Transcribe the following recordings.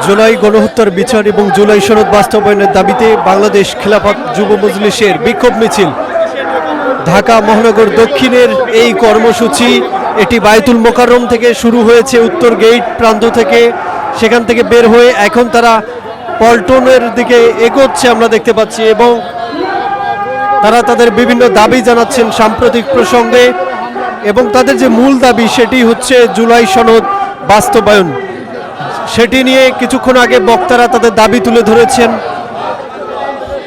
জুলাই গণহত্যার বিচার এবং জুলাই সনদ বাস্তবায়নের দাবিতে বাংলাদেশ খেলাফত যুব মজলিসের বিক্ষোভ মিছিল। ঢাকা মহানগর দক্ষিণের এই কর্মসূচি এটি বায়তুল মোকাররম থেকে শুরু হয়েছে, উত্তর গেট প্রান্ত থেকে। সেখান থেকে বের হয়ে এখন তারা পল্টনের দিকে এগোচ্ছে আমরা দেখতে পাচ্ছি, এবং তারা তাদের বিভিন্ন দাবি জানাচ্ছেন সাম্প্রতিক প্রসঙ্গে, এবং তাদের যে মূল দাবি সেটি হচ্ছে জুলাই সনদ বাস্তবায়ন। সেটি নিয়ে কিছুক্ষণ আগে বক্তারা তাদের দাবি তুলে ধরেছেন,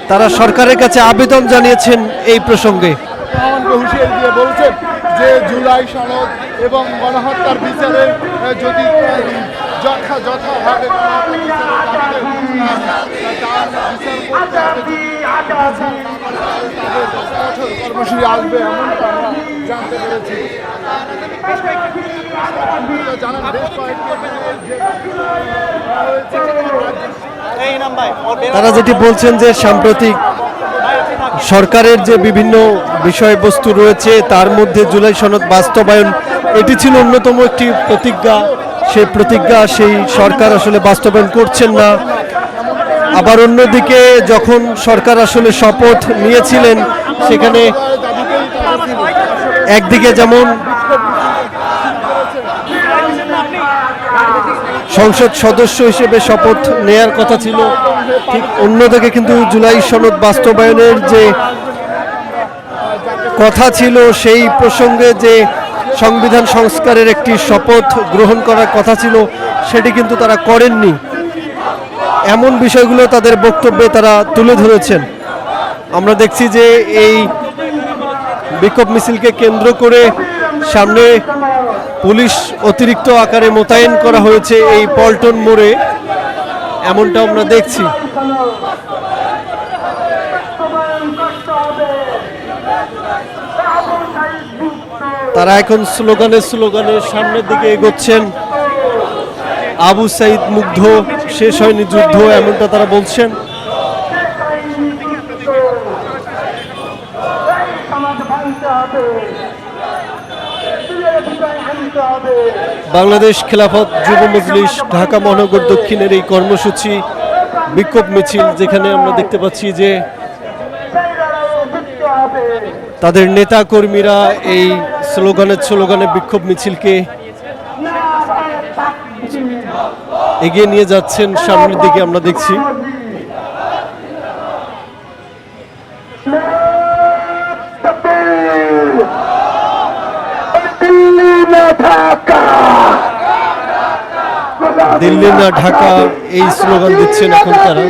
তারা সরকারের কাছে আবেদন জানিয়েছেন এই প্রসঙ্গে। হুঁশিয়ারি দিয়ে বলছেন যে জুলাই সনদ এবং গণহত্যার বিচারে যদি যথাভাবে কর্মসূচি আসবে এমনটা আমরা জানতে পেরেছি। তারা যেটি বলছেন যে সাম্প্রতিক সরকারের যে বিভিন্ন বিষয়বস্তু রয়েছে তার মধ্যে জুলাই সনদ বাস্তবায়ন এটি ছিল অন্যতম একটি প্রতিজ্ঞা। সেই প্রতিজ্ঞা সেই সরকার আসলে বাস্তবায়ন করছেন না। আবার অন্যদিকে যখন সরকার আসলে শপথ নিয়েছিলেন সেখানে একদিকে যেমন সংসদ সদস্য হিসেবে শপথ নেয়ার কথা ছিল, ঠিক অন্যদিকে কিন্তু জুলাই সনদ বাস্তবায়নের যে কথা ছিল সেই প্রসঙ্গে যে সংবিধান সংস্কারের একটি শপথ গ্রহণ করার কথা ছিল সেটি কিন্তু তারা করেননি। এমন বিষয়গুলো তাদের বক্তব্যে তারা তুলে ধরেছেন। আমরা দেখছি যে এই বিক্ষোভ মিছিলকে কেন্দ্র করে সামনে পুলিশ অতিরিক্ত আকারে মোতায়েন করা হয়েছে এই পল্টন মোড়ে, এমনটা আমরা দেখছি। তারা এখন স্লোগানে সামনের দিকে এগোচ্ছেন। আবু সাইদ মুগ্ধ, শেষ হয়নি যুদ্ধ, এমনটা তারা বলছেন। বাংলাদেশ খেলাফত যুব মজলিস ঢাকা মহানগর দক্ষিণের এই কর্মসূচি বিক্ষোভ মিছিল, যেখানে আমরা দেখতে পাচ্ছি যে তাদের নেতা কর্মীরা এই স্লোগানে বিক্ষোভ মিছিলকে এগিয়ে নিয়ে যাচ্ছেন সামনের দিকে আমরা দেখছি। দিল্লি না ঢাকা এই স্লোগান দিচ্ছেন এখন তারা।